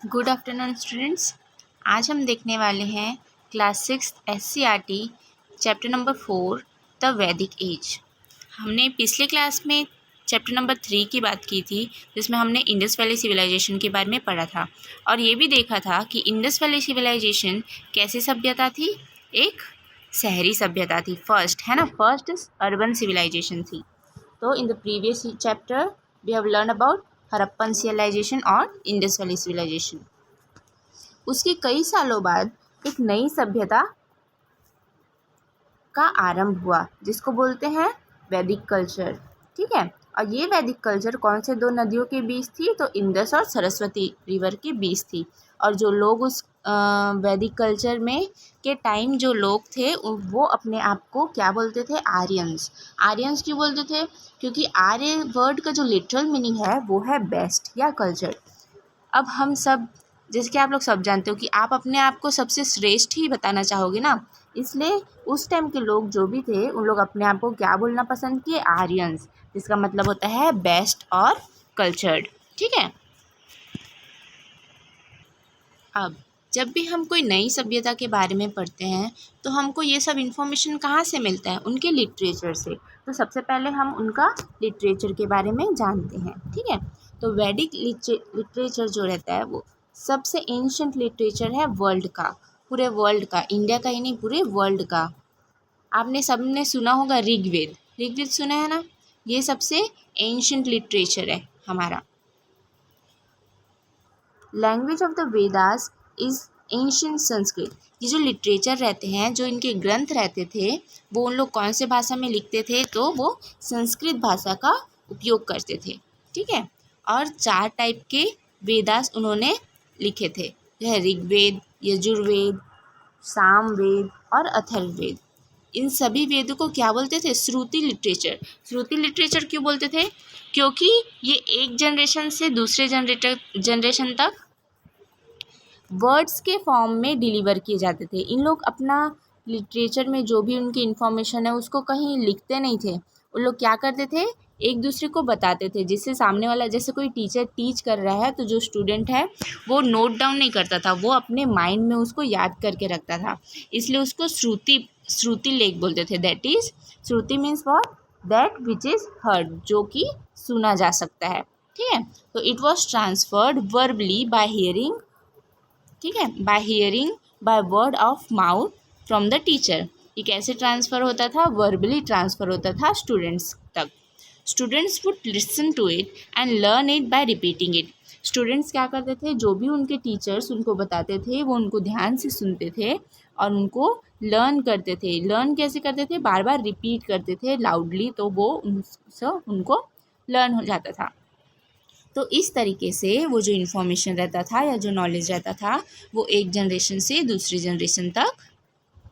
Good afternoon students. आज हम देखने वाले हैं class 6 SCRT chapter number 4 the वैदिक एज। हमने पिछले क्लास में चैप्टर नंबर 3 की बात की थी, जिसमें हमने इंडस वैली सिविलाइजेशन के बारे में पढ़ा था और ये भी देखा था कि इंडस वैली सिविलाइजेशन कैसी सभ्यता थी। एक शहरी सभ्यता थी, फर्स्ट है ना, फर्स्ट अर्बन सिविलाइजेशन थी। तो in the previous chapter we have learn about Harappan civilization और इंडस वैली सिविलाइजेशन। उसके कई सालों बाद एक नई सभ्यता का आरंभ हुआ, जिसको बोलते हैं वैदिक कल्चर। ठीक है, और ये वैदिक कल्चर कौन से दो नदियों के बीच थी? तो इंडस और सरस्वती रिवर के बीच थी। और जो लोग उस वैदिक कल्चर में के टाइम जो लोग थे वो अपने आप को क्या बोलते थे? आर्यंस। आर्यंस क्यों बोलते थे? क्योंकि आर्य वर्ड का जो लिटरल मीनिंग है वो है बेस्ट या कल्चर। अब हम सब, जैसे कि आप लोग सब जानते हो कि आप अपने आप को सबसे श्रेष्ठ ही बताना चाहोगे ना, इसलिए उस टाइम के लोग जो भी थे उन लोग अपने आप को क्या बोलना पसंद किए? आर्यंस, जिसका मतलब होता है बेस्ट और कल्चर्ड। ठीक है, अब जब भी हम कोई नई सभ्यता के बारे में पढ़ते हैं तो हमको ये सब इन्फॉर्मेशन कहाँ से मिलता है? उनके लिटरेचर से। तो सबसे पहले हम उनका लिटरेचर के बारे में जानते हैं। ठीक है, तो वैदिक लिटरेचर जो रहता है वो सबसे एंशंट लिटरेचर है वर्ल्ड का, पूरे वर्ल्ड का, इंडिया का ही नहीं, पूरे वर्ल्ड का। आपने सबने सुना होगा ऋग्वेद। ऋग्वेद सुना है ना? ये सबसे एंशंट लिटरेचर है हमारा। Language of the Vedas is ancient Sanskrit. ये जो लिटरेचर रहते हैं, जो इनके ग्रंथ रहते थे, वो उन लोग कौन से भाषा में लिखते थे? तो वो संस्कृत भाषा का उपयोग करते थे। ठीक है, और 4 टाइप के वेदास उन्होंने लिखे थे। यह ऋग्वेद, यजुर्वेद, सामवेद और अथर्ववेद। इन सभी वेदों को क्या बोलते थे? श्रुति लिटरेचर। श्रुति लिटरेचर क्यों बोलते थे? क्योंकि ये एक जनरेशन से दूसरे जनरेशन तक वर्ड्स के फॉर्म में डिलीवर किए जाते थे। इन लोग अपना लिटरेचर में जो भी उनकी इन्फॉर्मेशन है उसको कहीं लिखते नहीं थे। उन लोग क्या करते थे? एक दूसरे को बताते थे, जिससे सामने वाला, जैसे कोई टीचर टीच कर रहा है तो जो स्टूडेंट है वो नोट डाउन नहीं करता था, वो अपने माइंड में उसको याद करके रखता था। इसलिए उसको श्रुति लेख बोलते थे। That is, Shruti means what? That which is heard, जो कि सुना जा सकता है। ठीक है, तो it was transferred verbally bye hearing. ठीक है, bye hearing, by word of mouth from the teacher. ये कैसे ट्रांसफ़र होता था? वर्बली ट्रांसफ़र होता था स्टूडेंट्स तक। Students would listen to it and learn it by repeating it. Students क्या करते थे? जो भी उनके टीचर्स उनको बताते थे वो उनको ध्यान से सुनते थे और उनको लर्न करते थे। लर्न कैसे करते थे? बार बार रिपीट करते थे लाउडली, तो वो उनको लर्न हो जाता था। तो इस तरीके से वो जो इन्फॉर्मेशन रहता था या जो नॉलेज रहता था वो एक जनरेशन से दूसरी जनरेशन तक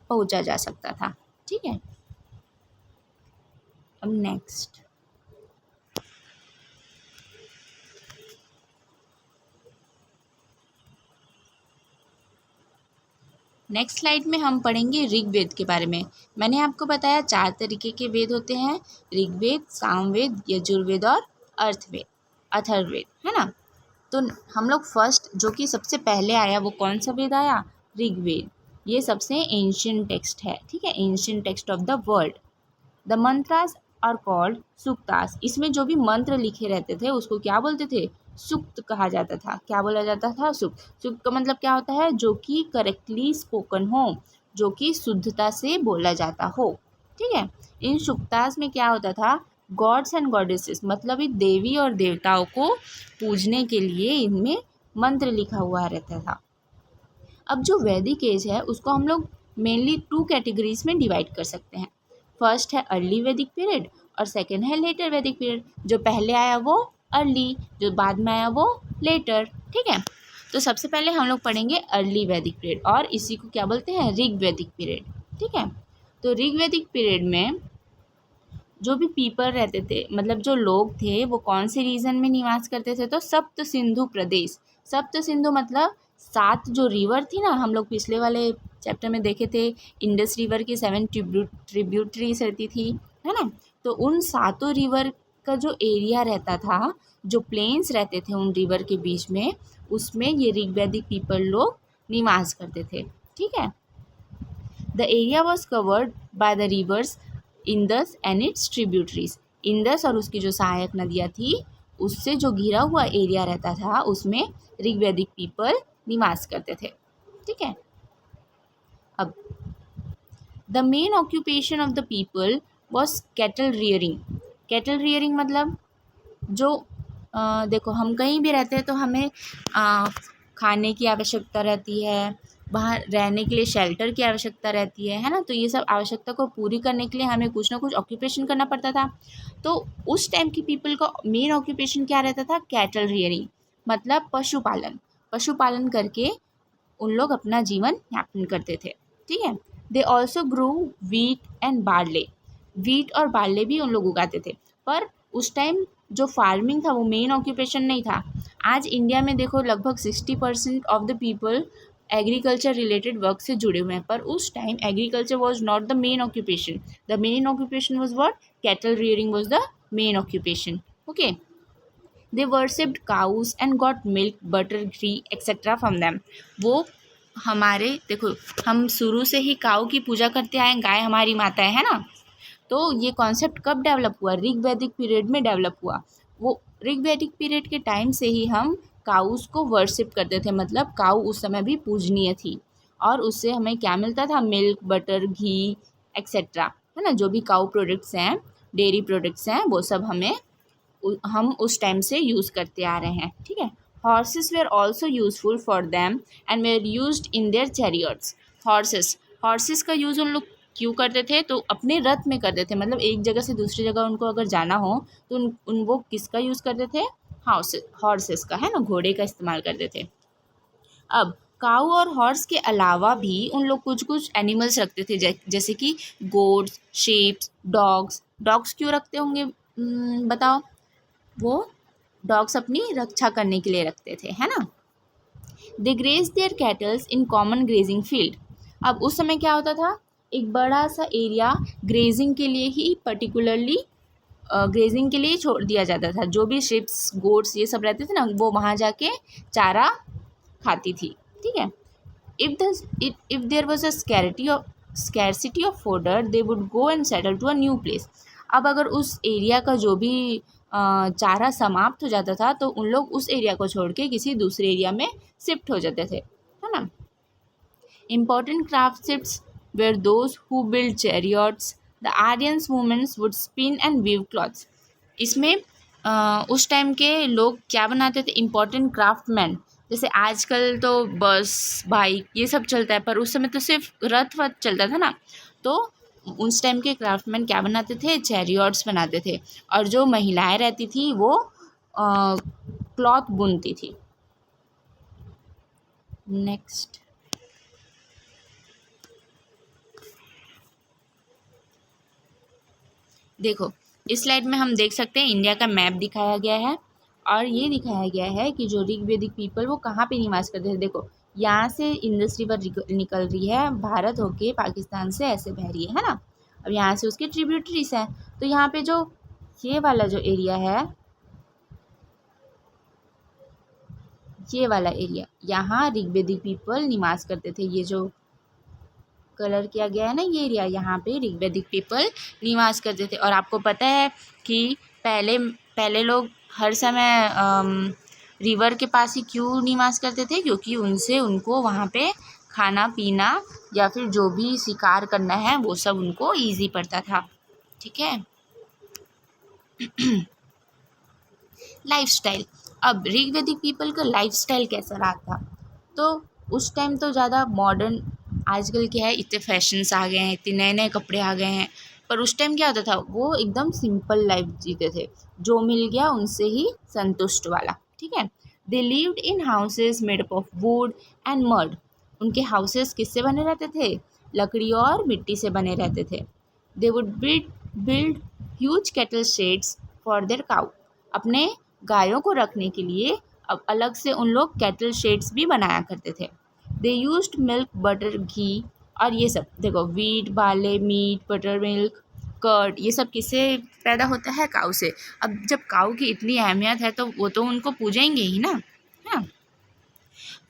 पहुंचा जा सकता था। ठीक है, अब नेक्स्ट स्लाइड में हम पढ़ेंगे ऋग्वेद के बारे में। मैंने आपको बताया 4 तरीके के वेद होते हैं, ऋग्वेद, सामवेद, यजुर्वेद और अथर्ववेद, है ना। तो हम लोग फर्स्ट, जो कि सबसे पहले आया, वो कौन सा वेद आया? ऋग्वेद। ये सबसे एंशियंट टेक्स्ट है। ठीक है, ancient text of the world. The mantras are called suktas. इसमें जो भी मंत्र लिखे रहते थे उसको क्या बोलते थे? सूक्त कहा जाता था। क्या बोला जाता था? सूक्त। सूक्त का मतलब क्या होता है? जो कि करेक्टली स्पोकन हो, जो कि शुद्धता से बोला जाता हो। ठीक है, इन सूक्तास में क्या होता था? गॉड्स एंड गॉडेसेस, मतलब ये देवी और देवताओं को पूजने के लिए इनमें मंत्र लिखा हुआ रहता था। अब जो वैदिक एज है उसको हम लोग मेनली 2 कैटेगरीज में डिवाइड कर सकते हैं। फर्स्ट है अर्ली वैदिक पीरियड और सेकंड है लेटर वैदिक पीरियड। जो पहले आया वो अर्ली, जो बाद में आया वो लेटर। ठीक है, तो सबसे पहले हम लोग पढ़ेंगे अर्ली वैदिक पीरियड और इसी को क्या बोलते हैं? ऋग वैदिक पीरियड। ठीक है, तो ऋग वैदिक पीरियड में जो भी पीपल रहते थे, मतलब जो लोग थे, वो कौन से रीजन में निवास करते थे? तो सप्त सिंधु प्रदेश। सप्त सिंधु मतलब 7 जो रिवर थी ना, हम लोग पिछले वाले चैप्टर में देखे थे, इंडस रिवर की 7 ट्रिब्यूटरीज रहती थी, है ना। तो उन 7 रिवर का जो एरिया रहता था, जो प्लेन्स रहते थे उन रिवर के बीच में, उसमें ये ऋग्वैदिक पीपल लोग निवास करते थे। ठीक है। The area was covered by the reverse Indus and it's tributaries. Indus और उसकी जो सहायक नदियाँ थी उससे जो घिरा हुआ एरिया रहता था उसमें ऋग्वैदिक पीपल निवास करते थे। ठीक है। अब the main occupation of the people was cattle rearing. Cattle rearing मतलब जो देखो हम कहीं भी रहते हैं तो हमें खाने की आवश्यकता रहती है, बाहर रहने के लिए शेल्टर की आवश्यकता रहती है ना। तो ये सब आवश्यकता को पूरी करने के लिए हमें कुछ ना कुछ ऑक्यूपेशन करना पड़ता था। तो उस टाइम की पीपल का मेन ऑक्यूपेशन क्या रहता था? कैटल रियरिंग, मतलब पशुपालन। पशुपालन करके उन लोग अपना जीवन यापन करते थे। ठीक है। They also grow wheat and barley. Wheat और बार्ले भी उन लोग उगाते थे, पर उस टाइम जो फार्मिंग था वो मेन ऑक्यूपेशन नहीं था। आज इंडिया में देखो लगभग 60% of the people agriculture related work से जुड़े हुए हैं, पर उस time agriculture was not the main occupation. The main occupation was what? Cattle rearing was the main occupation. Okay. They worshipped cows and got milk, butter, ghee etcetera from them. वो हमारे देखो हम शुरू से ही काऊ की पूजा करते आए, गाय हमारी माता है ना। तो ये कॉन्सेप्ट कब डेवलप हुआ? ऋग्वैदिक पीरियड में डेवलप हुआ। वो ऋग्वैदिक पीरियड के टाइम से ही हम काउस को वर्शिप करते थे, मतलब काऊ उस समय भी पूजनीय थी और उससे हमें क्या मिलता था? मिल्क, बटर, घी एक्सेट्रा, है ना। जो भी काऊ प्रोडक्ट्स हैं, डेयरी प्रोडक्ट्स हैं, वो सब हम उस टाइम से यूज़ करते आ रहे हैं। ठीक है। Horses were also useful for them and were used in their chariots. Horses का यूज़ उन लोग क्यों करते थे? तो अपने रथ में करते थे, मतलब एक जगह से दूसरी जगह उनको अगर जाना हो तो उन वो किसका यूज़ करते थे? हॉर्सेस का, है ना, घोड़े का इस्तेमाल करते थे। अब काऊ और हॉर्स के अलावा भी उन लोग कुछ कुछ एनिमल्स रखते थे, जैसे कि गोट्स, शीप्स, डॉग्स। डॉग्स क्यों रखते होंगे? बताओ। वो डॉग्स अपनी रक्षा करने के लिए रखते थे, है ना। They graze their cattles in common grazing field. अब उस समय क्या होता था? एक बड़ा सा एरिया ग्रेजिंग के लिए ही, पर्टिकुलरली ग्रेजिंग के लिए छोड़ दिया जाता था। जो भी शिप्स, गोट्स ये सब रहते थे ना, वो वहाँ जाके चारा खाती थी। ठीक है। If there was a scarcity of fodder, they would go and settle to a new place. अब अगर उस एरिया का जो भी चारा समाप्त हो जाता था तो उन लोग उस एरिया को छोड़ के किसी दूसरे एरिया में शिफ्ट हो जाते थे, है ना। Important craftships were those who built chariots. The Aryans women would spin and weave cloths. इसमें उस टाइम के लोग क्या बनाते थे? Important craftsman. जैसे आजकल तो बस, बाइक ये सब चलता है, पर उस समय तो सिर्फ रथ वथ चलता था ना। तो उस टाइम के क्राफ्टमैन क्या बनाते थे? चैरियट्स बनाते थे। और जो महिलाएं रहती थी वो क्लॉथ बुनती थी। नेक्स्ट देखो, इस स्लाइड में हम देख सकते हैं इंडिया का मैप दिखाया गया है और ये दिखाया गया है कि जो ऋग्वैदिक पीपल वो कहाँ पे निवास करते थे। देखो यहाँ से इंडस रिवर निकल रही है, भारत होके पाकिस्तान से ऐसे बह रही है ना। अब यहाँ से उसके ट्रिब्यूटरीज हैं। तो यहाँ पे जो ये वाला जो एरिया है, ये वाला एरिया, यहाँ ऋग्वैदिक पीपल निवास करते थे। ये जो कलर किया गया है ना, ये एरिया, यहाँ पे ऋग्वैदिक पीपल निवास करते थे। और आपको पता है कि पहले लोग हर समय रिवर के पास ही क्यों निवास करते थे? क्योंकि उनसे उनको वहाँ पे खाना पीना या फिर जो भी शिकार करना है वो सब उनको ईजी पड़ता था। ठीक है। लाइफस्टाइल। अब ऋग्वैदिक पीपल का लाइफस्टाइल कैसा रहा था? तो उस टाइम तो ज़्यादा मॉडर्न, आजकल क्या है, इतने फैशंस आ गए हैं, इतने नए नए कपड़े आ गए हैं, पर उस टाइम क्या होता था? वो एकदम सिंपल लाइफ जीते थे, जो मिल गया उनसे ही संतुष्ट वाला। ठीक है। They lived in houses made up of would and mud. उनके हाउसेस किससे बने रहते थे? लकड़ी और मिट्टी से बने रहते थे। They would build huge cattle sheds for their cow. अपने गायों को रखने के लिए अब अलग से उन लोग कैटल शेड्स भी बनाया करते थे। They used milk, butter, ghee और ये सब। देखो wheat, barley, meat, butter milk, curd, ये सब किससे पैदा होता है? काऊ से। अब जब काऊ की इतनी अहमियत है तो वो तो उनको पूजेंगे ही ना, है ना।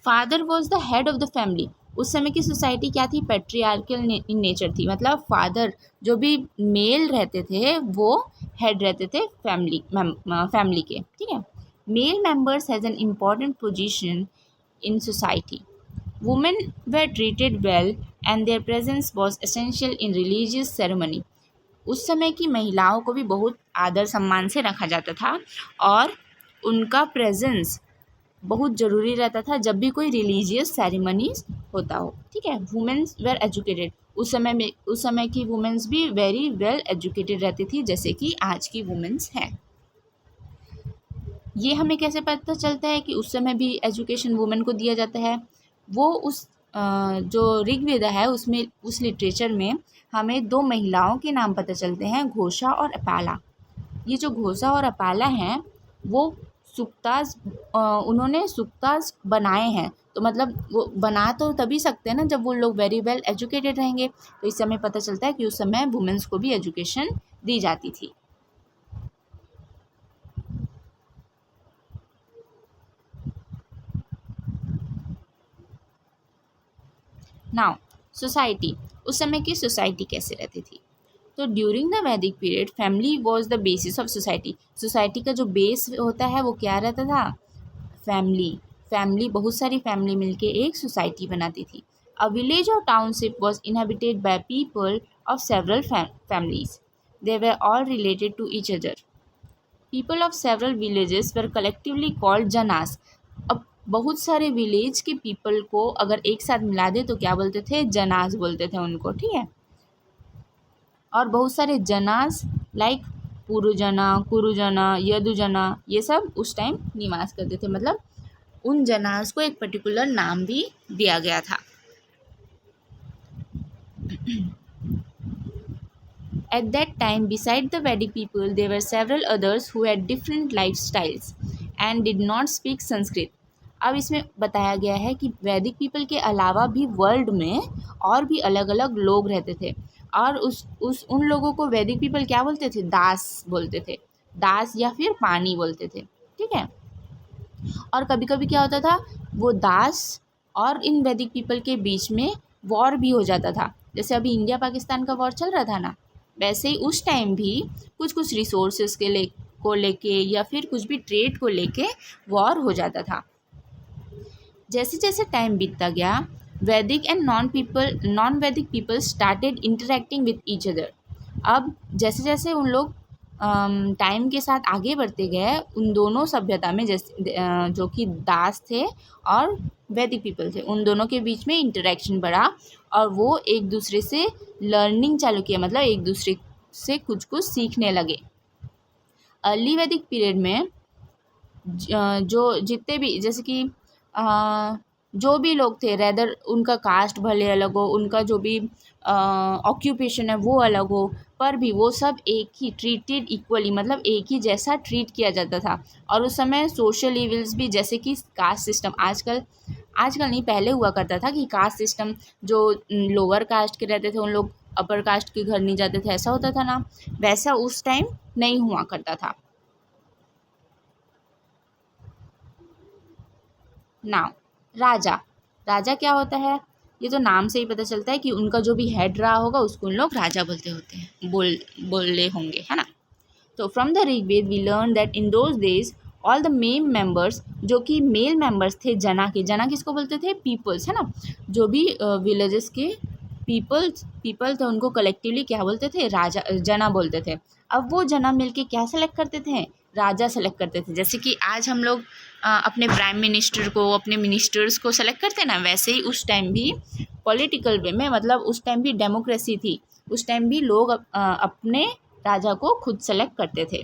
Father was the head of the family. उस समय की सोसाइटी क्या थी, पैट्रियार्कल इन नेचर थी, मतलब फादर जो भी मेल रहते थे वो हेड रहते थे फैमिली के, ठीक है। Male members has an important position in society. Women were treated well and there presence was essential in religious ceremony. उस समय की महिलाओं को भी बहुत आदर सम्मान से रखा जाता था और उनका प्रेजेंस बहुत ज़रूरी रहता था जब भी कोई रिलीजियस सेरेमनीज होता हो, ठीक है। Womens were educated. उस समय की वुमेन्स भी वेरी वेल एजुकेटेड रहती थी, जैसे कि आज की वुमेन्स हैं। ये हमें कैसे पता चलता है कि उस समय भी एजुकेशन वुमेन को दिया जाता है? वो उस जो ऋग्वेदा है उसमें, उस लिटरेचर में हमें दो महिलाओं के नाम पता चलते हैं, घोषा और अपाला। ये जो घोषा और अपाला हैं वो सुक्तास, उन्होंने सुक्तास बनाए हैं। तो मतलब वो बना तो तभी सकते हैं ना जब वो लोग वेरी वेल एजुकेटेड रहेंगे। तो इस समय पता चलता है कि उस समय वुमेन्स को भी एजुकेशन दी जाती थी। नाउ सोसाइटी, उस समय की सोसाइटी कैसे रहती थी? तो ड्यूरिंग द वैदिक period family was the basis of society. Society का जो बेस होता है वो क्या रहता था? फैमिली। फैमिली, बहुत सारी फैमिली मिलके एक सोसाइटी बनाती थी। अ विलेज और township was inhabited by people of several families. They were all related to each other. People of several villages were collectively called janas. अब बहुत सारे विलेज के पीपल को अगर एक साथ मिला दे तो क्या बोलते थे? जनास बोलते थे उनको, ठीक है। और बहुत सारे जनास लाइक पुरुजना, कुरुजना, यदुजना, ये सब उस टाइम निवास करते थे। मतलब उन जनास को एक पर्टिकुलर नाम भी दिया गया था। At that time, beside the Vedic people, there were several others who had different lifestyles and did not speak Sanskrit. अब इसमें बताया गया है कि वैदिक पीपल के अलावा भी वर्ल्ड में और भी अलग अलग लोग रहते थे और उस उन लोगों को वैदिक पीपल क्या बोलते थे? दास बोलते थे। दास या फिर पानी बोलते थे, ठीक है। और कभी कभी क्या होता था, वो दास और इन वैदिक पीपल के बीच में वॉर भी हो जाता था। जैसे अभी इंडिया पाकिस्तान का वॉर चल रहा था ना, वैसे ही उस टाइम भी कुछ कुछ रिसोर्सेज को लेके या फिर कुछ भी ट्रेड को लेके वॉर हो जाता था। जैसे जैसे टाइम बीतता गया, वैदिक एंड नॉन वैदिक people started interacting with each other. अब जैसे जैसे उन लोग टाइम के साथ आगे बढ़ते गए, उन दोनों सभ्यता में जैसे जो कि दास थे और वैदिक पीपल थे, उन दोनों के बीच में इंटरेक्शन बढ़ा और वो एक दूसरे से लर्निंग चालू किया, मतलब एक दूसरे से कुछ कुछ सीखने लगे। अर्ली वैदिक पीरियड में जो जितने भी, जैसे कि जो भी लोग थे, रेदर उनका कास्ट भले अलग हो, उनका जो भी ऑक्यूपेशन है वो अलग हो, पर भी वो सब एक ही ट्रीटेड इक्वली, मतलब एक ही जैसा ट्रीट किया जाता था। और उस समय सोशल इविल्स भी, जैसे कि कास्ट सिस्टम, आजकल नहीं, पहले हुआ करता था कि कास्ट सिस्टम, जो लोअर कास्ट के रहते थे उन लोग अपर कास्ट के घर नहीं जाते थे, ऐसा होता था ना, वैसा उस टाइम नहीं हुआ करता था। नाउ राजा, राजा क्या होता है? ये तो नाम से ही पता चलता है कि उनका जो भी हेड रहा होगा उसको उन लोग राजा बोलते होते हैं, बोले होंगे, है ना। तो from the Rigveda we learn that in those days all the male members, जो कि मेल मेंबर्स थे जना के, जना किसको बोलते थे? पीपल्स, है ना। जो भी विलेजेस के पीपल थे उनको कलेक्टिवली क्या बोलते थे? राजा, जना बोलते थे। अब वो जना मिलके क्या सेलेक्ट करते थे? राजा सेलेक्ट करते थे। जैसे कि आज हम लोग अपने प्राइम मिनिस्टर को, अपने मिनिस्टर्स को सेलेक्ट करते हैं ना, वैसे ही उस टाइम भी पॉलिटिकल वे में, मतलब उस टाइम भी डेमोक्रेसी थी, उस टाइम भी लोग अपने राजा को खुद सेलेक्ट करते थे।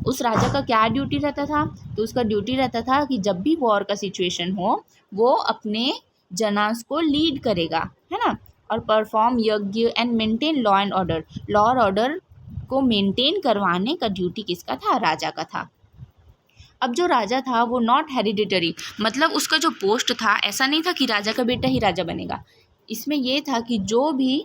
उस राजा का क्या ड्यूटी रहता था? तो उसका ड्यूटी रहता था कि जब भी वॉर का सिचुएशन हो वो अपने जनास को लीड करेगा, है ना, और परफॉर्म यज्ञ and maintain law and order. Law और ऑर्डर को मेंटेन करवाने का ड्यूटी किसका था? राजा का था। अब जो राजा था वो नॉट हेरिडिटरी, मतलब उसका जो पोस्ट था ऐसा नहीं था कि राजा का बेटा ही राजा बनेगा। इसमें यह था कि जो भी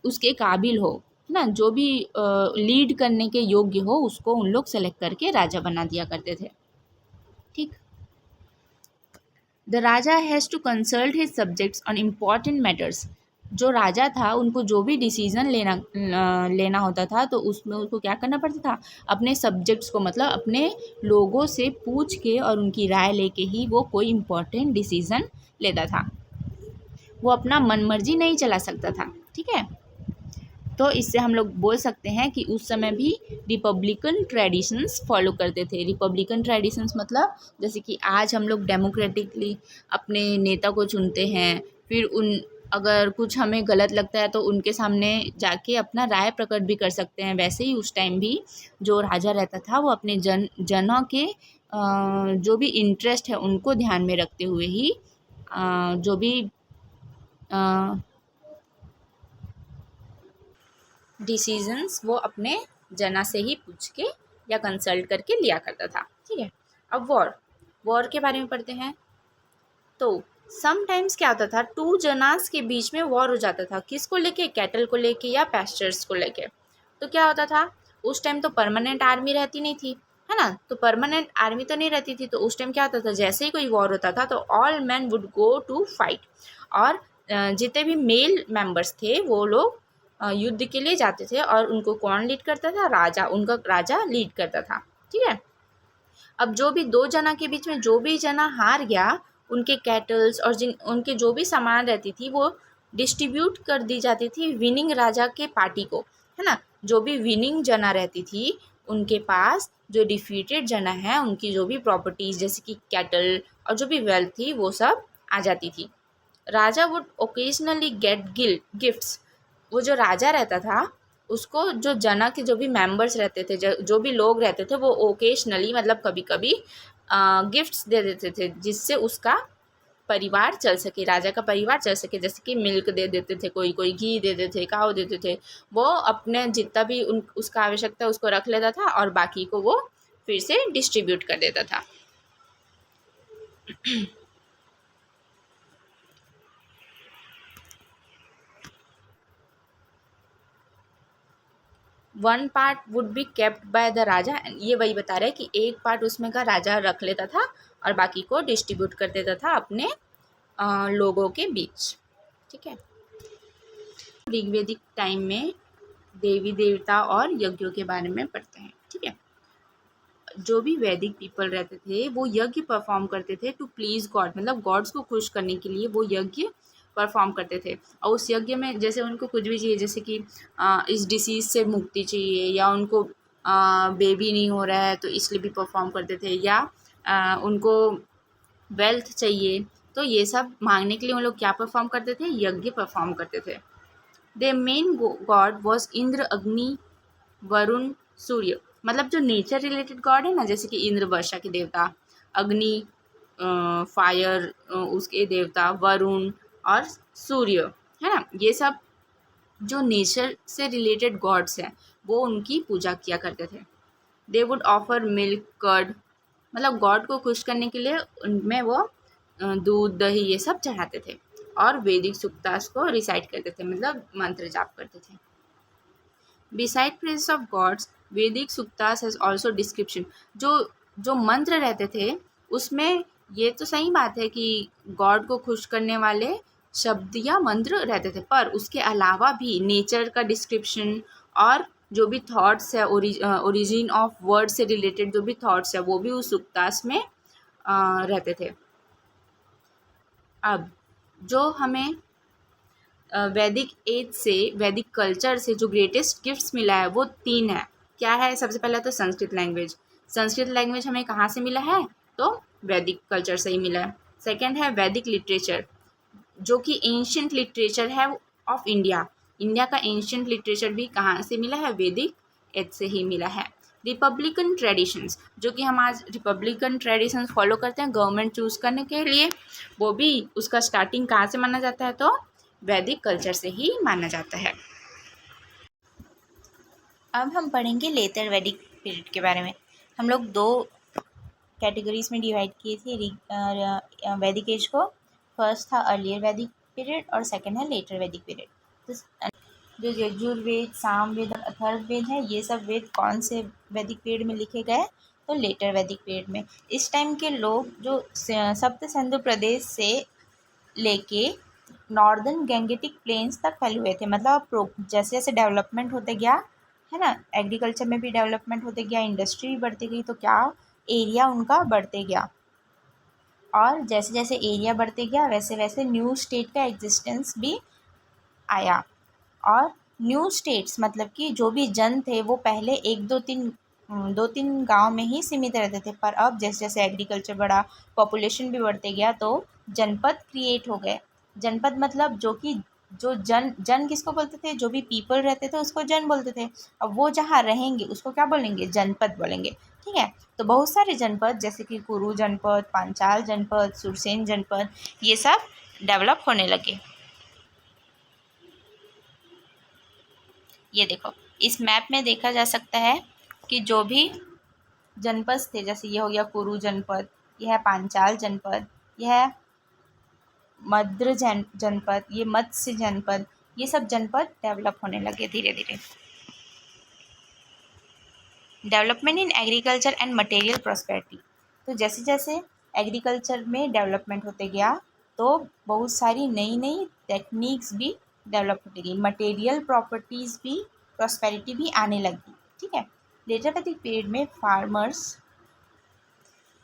उसके काबिल हो ना, जो भी लीड करने के योग्य हो, उसको उन लोग सेलेक्ट करके राजा बना दिया करते थे, ठीक। The raja has to consult his subjects on important matters. जो राजा था उनको जो भी डिसीजन लेना होता था तो उसमें उसको क्या करना पड़ता था, अपने सब्जेक्ट्स को मतलब अपने लोगों से पूछ के और उनकी राय लेके ही वो कोई इम्पोर्टेंट डिसीज़न लेता था। वो अपना मन मर्जी नहीं चला सकता था। ठीक है, तो इससे हम लोग बोल सकते हैं कि उस समय भी रिपब्लिकन ट्रेडिशंस फॉलो करते थे। रिपब्लिकन ट्रेडिशंस मतलब जैसे कि आज हम लोग डेमोक्रेटिकली अपने नेता को चुनते हैं, फिर उन अगर कुछ हमें गलत लगता है तो उनके सामने जाके अपना राय प्रकट भी कर सकते हैं, वैसे ही उस टाइम भी जो राजा रहता था वो अपने जनों के जो भी इंटरेस्ट है उनको ध्यान में रखते हुए ही जो भी डिसीजंस वो अपने जना से ही पूछ के या कंसल्ट करके लिया करता था। ठीक है, अब वॉर के बारे में पढ़ते हैं। तो समटाइम्स क्या होता था, टू जनास के बीच में वॉर हो जाता था। किसको लेके, कैटल को लेके या पैस्चर्स को लेके। तो क्या होता था, उस टाइम तो परमानेंट आर्मी रहती नहीं थी, है ना, तो परमानेंट आर्मी तो नहीं रहती थी। तो उस टाइम क्या होता था, जैसे ही कोई वॉर होता था तो all man would go to fight, और जितने भी मेल मेंबर्स थे वो लोग युद्ध के लिए जाते थे। और उनको कौन लीड करता था, राजा, उनका राजा लीड करता था। ठीक है, अब जो भी दो जना के बीच में जो भी जना हार गया, उनके कैटल्स और जिन उनके जो भी सामान रहती थी वो डिस्ट्रीब्यूट कर दी जाती थी विनिंग राजा के पार्टी को, है ना। जो भी विनिंग जना रहती थी उनके पास जो डिफीटेड जना है उनकी जो भी प्रॉपर्टीज जैसे कि कैटल और जो भी वेल्थ थी वो सब आ जाती थी। राजा वुड ओकेजनली गेट गिफ्ट्स। वो जो राजा रहता था उसको जो जना के जो भी मेंबर्स रहते थे, जो भी लोग रहते थे, वो ओकेजनली मतलब कभी कभी गिफ्ट्स दे देते थे जिससे उसका परिवार चल सके, राजा का परिवार चल सके। जैसे कि मिल्क दे देते थे, कोई कोई घी दे देते थे, काव देते थे। वो अपने जितना भी उसका आवश्यकता उसको रख लेता था और बाकी को वो फिर से डिस्ट्रीब्यूट कर देता था। One part would be kept by the raja. ये वही बता रहा है कि एक पार्ट उसमें का राजा रख लेता था और बाकी को डिस्ट्रीब्यूट कर देता था अपने लोगों के बीच। ठीक है, ऋग्वेदिक टाइम में देवी देवता और यज्ञों के बारे में पढ़ते हैं। ठीक है, जो भी वैदिक पीपल रहते थे वो यज्ञ परफॉर्म करते थे टू प्लीज गॉड, मतलब गॉड्स को खुश करने के लिए वो यज्ञ परफॉर्म करते थे। और उस यज्ञ में जैसे उनको कुछ भी चाहिए, जैसे कि इस डिसीज़ से मुक्ति चाहिए या उनको बेबी नहीं हो रहा है तो इसलिए भी परफॉर्म करते थे, या उनको वेल्थ चाहिए, तो ये सब मांगने के लिए उन लोग क्या परफॉर्म करते थे, यज्ञ परफॉर्म करते थे। The main God was Indra, अग्नि, वरुण, सूर्य। मतलब जो नेचर रिलेटेड गॉड है ना, जैसे कि इंद्र वर्षा के देवता, अग्नि फायर उसके देवता, वरुण और सूर्य, है ना, ये सब जो नेचर से रिलेटेड गॉड्स हैं वो उनकी पूजा किया करते थे। They would offer milk, curd, मतलब गॉड को खुश करने के लिए उनमें वो दूध, दही ये सब चढ़ाते थे। और वैदिक सूक्तास को रिसाइट करते थे, मतलब मंत्र जाप करते थे। बिसाइड प्रेज ऑफ गॉड्स, वैदिक सूक्तास हैज ऑल्सो डिस्क्रिप्शन। जो मंत्र रहते थे उसमें ये तो सही बात है कि गॉड को खुश करने वाले शब्द या मंत्र रहते थे, पर उसके अलावा भी नेचर का डिस्क्रिप्शन और जो भी थॉट्स है, ओरिजिन ऑफ वर्ड से रिलेटेड जो भी थॉट्स है वो भी उस सूक्तास में रहते थे। अब जो हमें वैदिक एज से, वैदिक कल्चर से जो ग्रेटेस्ट गिफ्ट्स मिला है वो 3 है। क्या है, सबसे पहला तो संस्कृत लैंग्वेज। संस्कृत लैंग्वेज हमें कहाँ से मिला है, तो वैदिक कल्चर से ही मिला है। सेकंड है वैदिक लिटरेचर, जो कि एंशियंट लिटरेचर है ऑफ इंडिया। इंडिया का एंशियंट लिटरेचर भी कहाँ से मिला है, वैदिक एज से ही मिला है। रिपब्लिकन ट्रेडिशंस, जो कि हम आज रिपब्लिकन ट्रेडिशंस फॉलो करते हैं गवर्नमेंट चूज करने के लिए, वो भी उसका स्टार्टिंग कहाँ से माना जाता है, तो वैदिक कल्चर से ही माना जाता है। अब हम पढ़ेंगे लेटर वैदिक पीरियड के बारे में। हम लोग 2 कैटेगरीज में डिवाइड किए थे वैदिक एज को। फर्स्ट था अर्लियर वैदिक पीरियड और सेकंड है लेटर वैदिक पीरियड। तो जो यजुर्वेद, सामवेद और अथर्ववेद है, ये सब वेद कौन से वैदिक पीरियड में लिखे गए, तो लेटर वैदिक पीरियड में। इस टाइम के लोग जो सप्त सिंधु प्रदेश से लेके नॉर्दर्न गैंगेटिक प्लेन्स तक फैले हुए थे। मतलब जैसे जैसे डेवलपमेंट होते गया है ना, एग्रीकल्चर में भी डेवलपमेंट होते गया, इंडस्ट्री भी बढ़ती गई, तो क्या एरिया उनका बढ़ते गया, और जैसे जैसे एरिया बढ़ते गया वैसे वैसे न्यू स्टेट का एग्जिस्टेंस भी आया। और न्यू स्टेट्स मतलब कि जो भी जन थे वो पहले एक दो तीन गांव में ही सीमित रहते थे, पर अब जैसे जैसे एग्रीकल्चर बढ़ा, पॉपुलेशन भी बढ़ते गया, तो जनपद क्रिएट हो गए। जनपद मतलब जो कि जो जन जन किसको बोलते थे, जो भी पीपल रहते थे उसको जन बोलते थे। अब वो जहाँ रहेंगे उसको क्या बोलेंगे, जनपद बोलेंगे। ठीक है, तो बहुत सारे जनपद जैसे कि कुरु जनपद, पांचाल जनपद, सुरसेन जनपद, ये सब डेवलप होने लगे। ये देखो, इस मैप में देखा जा सकता है कि जो भी जनपद थे, जैसे ये हो गया कुरु जनपद, यह है पांचाल जनपद, यह है मद्र जनपद, ये मत्स्य जनपद, ये सब जनपद डेवलप होने लगे धीरे धीरे। Development in agriculture and material prosperity, तो जैसे जैसे एग्रीकल्चर में डेवलपमेंट होते गया तो बहुत सारी नई नई टेक्निक्स भी डेवलप होती गई, मटेरियल प्रॉपर्टीज़ भी, प्रॉस्पेरिटी भी आने लगी। ठीक है, लेटर वैदिक पीरियड में farmers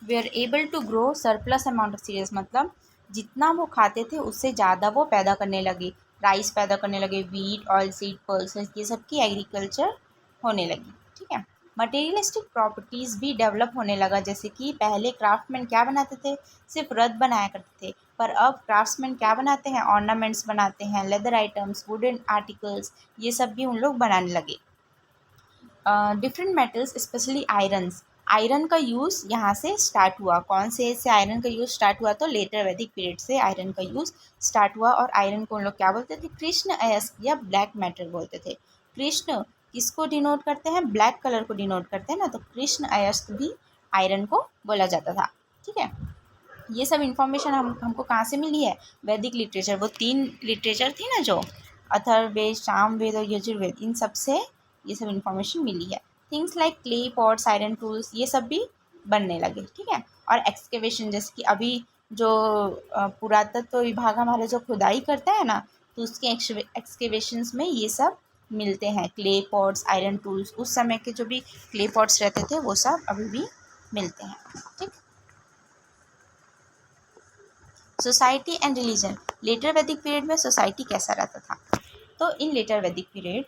were able to grow surplus amount of cereals, मतलब जितना वो खाते थे उससे ज़्यादा वो पैदा करने लगे, राइस पैदा करने लगे, वीट, ऑयल सीड, पल्सेस, ये सब की एग्रीकल्चर होने लगी। ठीक है, मटेरियलिस्टिक प्रॉपर्टीज़ भी डेवलप होने लगा, जैसे कि पहले क्राफ्टमैन क्या बनाते थे, सिर्फ रथ बनाया करते थे, पर अब क्राफ्ट्समैन क्या बनाते हैं, ऑर्नामेंट्स बनाते हैं, लेदर आइटम्स, वुडन आर्टिकल्स, ये सब भी उन लोग बनाने लगे। Different metals specially irons, iron का यूज़ यहाँ से स्टार्ट हुआ। कौन से आयरन का यूज़ स्टार्ट हुआ, तो लेटर वैदिक पीरियड से आयरन का यूज़ स्टार्ट हुआ। और आयरन को उन लोग क्या बोलते थे, कृष्ण अयस्क या ब्लैक मेटल बोलते थे। कृष्ण किसको डिनोट करते हैं, ब्लैक कलर को डिनोट करते हैं ना, तो कृष्ण अयस्क भी आयरन को बोला जाता था। ठीक है, ये सब इन्फॉर्मेशन हमको कहाँ से मिली है, वैदिक लिटरेचर, वो 3 लिटरेचर थी ना जो अथर्ववेद, सामवेद और यजुर्वेद, इन सब से ये सब इन्फॉर्मेशन मिली है। Things like clay pots, iron tools, ये सब भी बनने लगे। ठीक है, और एक्सकेवेशन, जैसे कि अभी जो पुरातत्व विभाग हमारे जो खुदाई करता है ना, तो उसके एक्सकेवेशंस में ये सब मिलते हैं, क्ले पॉट्स, आयरन टूल्स, उस समय के जो भी क्ले पॉट्स रहते थे वो सब अभी भी मिलते हैं। ठीक, society and religion, letter Vedic period में सोसाइटी कैसा रहता था, तो इन लेटर वैदिक पीरियड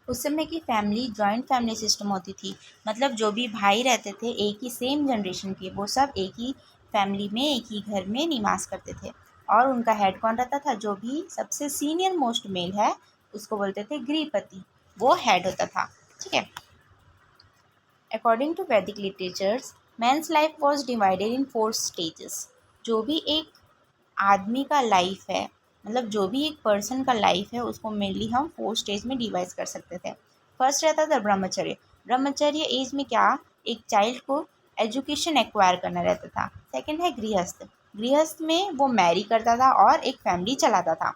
उस समय की फैमिली जॉइंट फैमिली सिस्टम होती थी। मतलब जो भी भाई रहते थे एक ही सेम जनरेशन के, वो सब एक ही फैमिली में एक ही घर में निवास करते थे। और उनका हेड कौन रहता था, जो भी सबसे सीनियर मोस्ट मेल है उसको बोलते थे गृहपति, वो हेड होता था। ठीक है, अकॉर्डिंग टू वैदिक literatures men's life was divided in 4 stages. जो भी एक आदमी का लाइफ है, मतलब जो भी एक पर्सन का लाइफ है, उसको मेनली हम 4 स्टेज में डिवाइड कर सकते थे। फर्स्ट रहता था ब्रह्मचर्य। ब्रह्मचर्य एज में क्या, एक चाइल्ड को एजुकेशन एक्वायर करना रहता था। सेकंड है गृहस्थ। गृहस्थ में वो मैरी करता था और एक फैमिली चलाता था।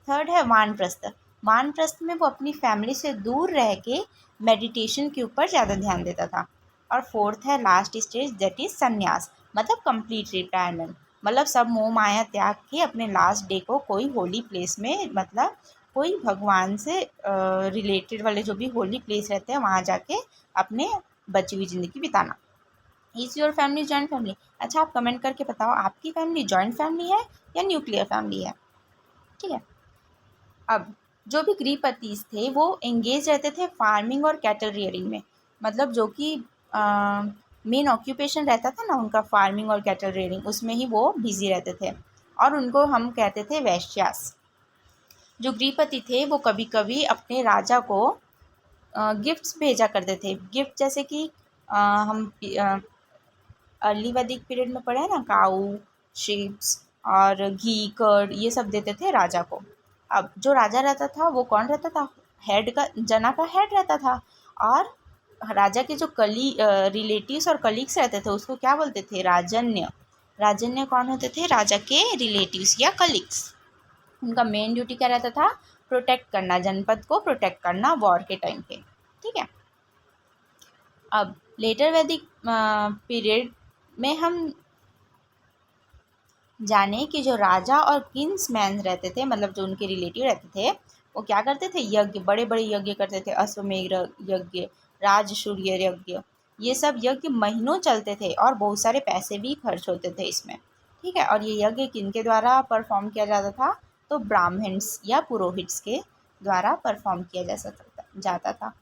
थर्ड है वानप्रस्थ। वानप्रस्थ में वो अपनी फैमिली से दूर रह के मेडिटेशन के ऊपर ज़्यादा ध्यान देता था। और फोर्थ है लास्ट स्टेज, दैट इज संन्यास, मतलब कंप्लीट रिटायरमेंट, मतलब सब मोह माया त्याग के अपने लास्ट डे को कोई होली प्लेस में, मतलब कोई भगवान से रिलेटेड वाले जो भी होली प्लेस रहते हैं वहाँ जाके अपने बची हुई ज़िंदगी बिताना। Is your family joint family? अच्छा, आप कमेंट करके बताओ आपकी फैमिली जॉइंट फैमिली है या न्यूक्लियर फैमिली है। ठीक है, अब जो भी गृहपति थे वो एंगेज रहते थे फार्मिंग और कैटल रियरिंग में, मतलब जो कि मेन ऑक्यूपेशन रहता था ना उनका फार्मिंग और कैटल रियरिंग, उसमें ही वो बिजी रहते थे। और उनको हम कहते थे वैश्यास। जो गृहपति थे वो कभी कभी अपने राजा को गिफ्ट्स भेजा करते थे। गिफ्ट जैसे कि हम अर्ली वैदिक पीरियड में पढ़े हैं ना, काऊ, शिप्स और घी, कर्ड, ये सब देते थे राजा को। अब जो राजा रहता था वो कौन रहता था, हेड का, जना का हेड रहता था। और राजा के जो रिलेटिव्स और कलीग्स रहते थे उसको क्या बोलते थे, राजन्य। राजन्य कौन होते थे, राजा के रिलेटिव्स या कलीग्स। उनका मेन ड्यूटी क्या रहता था, प्रोटेक्ट करना, जनपद को प्रोटेक्ट करना वॉर के टाइम पे। ठीक है, अब लेटर वैदिक पीरियड में हम जाने कि जो राजा और किंग्समैन रहते थे, मतलब जो उनके रिलेटिव रहते थे, वो क्या करते थे, यज्ञ, बड़े बड़े यज्ञ करते थे, अश्वमेध यज्ञ, राजसूय यज्ञ। ये सब यज्ञ महीनों चलते थे और बहुत सारे पैसे भी खर्च होते थे इसमें। ठीक है, और ये यज्ञ किनके द्वारा परफॉर्म किया जाता था, तो ब्राह्मण्स या पुरोहिट्स के द्वारा परफॉर्म किया जाता था।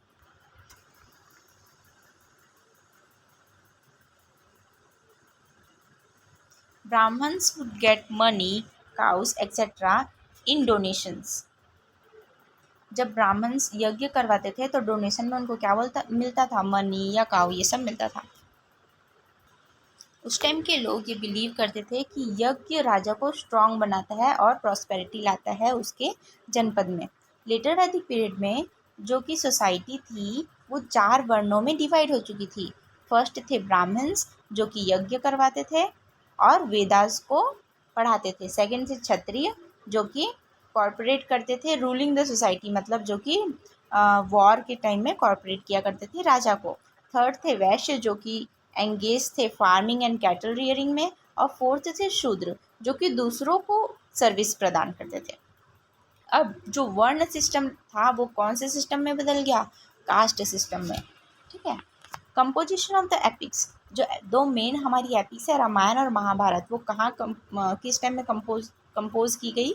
Brahmins would get money, cows, etc. in donations. जब ब्राह्मण्स यज्ञ करवाते थे तो डोनेशन में उनको क्या मिलता था, मनी या काऊ, ये सब मिलता था। उस टाइम के लोग ये बिलीव करते थे कि यज्ञ राजा को स्ट्रांग बनाता है और प्रॉस्पेरिटी लाता है उसके जनपद में। लेटर वैदिक पीरियड में जो कि सोसाइटी थी वो 4 वर्णों में डिवाइड हो चुकी थी। फर्स्ट थे ब्राह्मण्स जो कि यज्ञ करवाते थे और वेदास को पढ़ाते थे। सेकंड थे क्षत्रिय जो कि कॉर्पोरेट करते थे, रूलिंग द सोसाइटी, मतलब जो कि वॉर के टाइम में कॉर्पोरेट किया करते थे राजा को। थर्ड थे वैश्य जो कि एंगेज थे फार्मिंग एंड कैटल रियरिंग में। और फोर्थ थे शूद्र जो कि दूसरों को सर्विस प्रदान करते थे। अब जो वर्ण सिस्टम था वो कौन से सिस्टम में बदल गया, कास्ट सिस्टम में। ठीक है, कंपोजिशन ऑफ द एपिक्स, जो 2 मेन हमारी एपिक्स है रामायण और महाभारत, वो कहाँ किस टाइम में कंपोज की गई,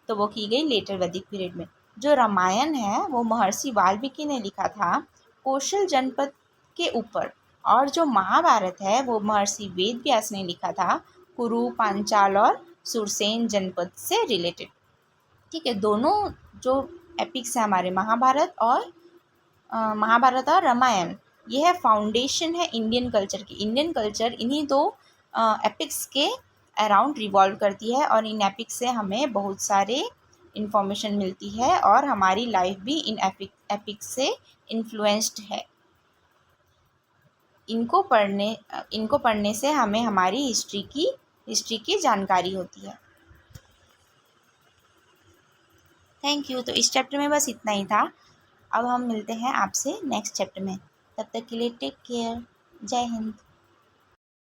तो वो की गई लेटर वैदिक पीरियड में। जो रामायण है वो महर्षि वाल्मीकि ने लिखा था कौशल जनपद के ऊपर, और जो महाभारत है वो महर्षि वेद व्यास ने लिखा था कुरु, पांचाल और सुरसेन जनपद से रिलेटेड। ठीक है, दोनों जो एपिक्स है हमारे महाभारत और रामायण, ये है फाउंडेशन है इंडियन कल्चर की। इंडियन कल्चर इन्हीं 2 एपिक्स के अराउंड रिवॉल्व करती है और इन एपिक्स से हमें बहुत सारे इन्फॉर्मेशन मिलती है और हमारी लाइफ भी इन एपिक्स से इन्फ्लुएंस्ड है। इनको पढ़ने से हमें हमारी हिस्ट्री की जानकारी होती है। Thank you. तो इस चैप्टर में बस इतना ही था। अब हम मिलते हैं आपसे नेक्स्ट चैप्टर में। तब तक के लिए टेक केयर। जय हिंद।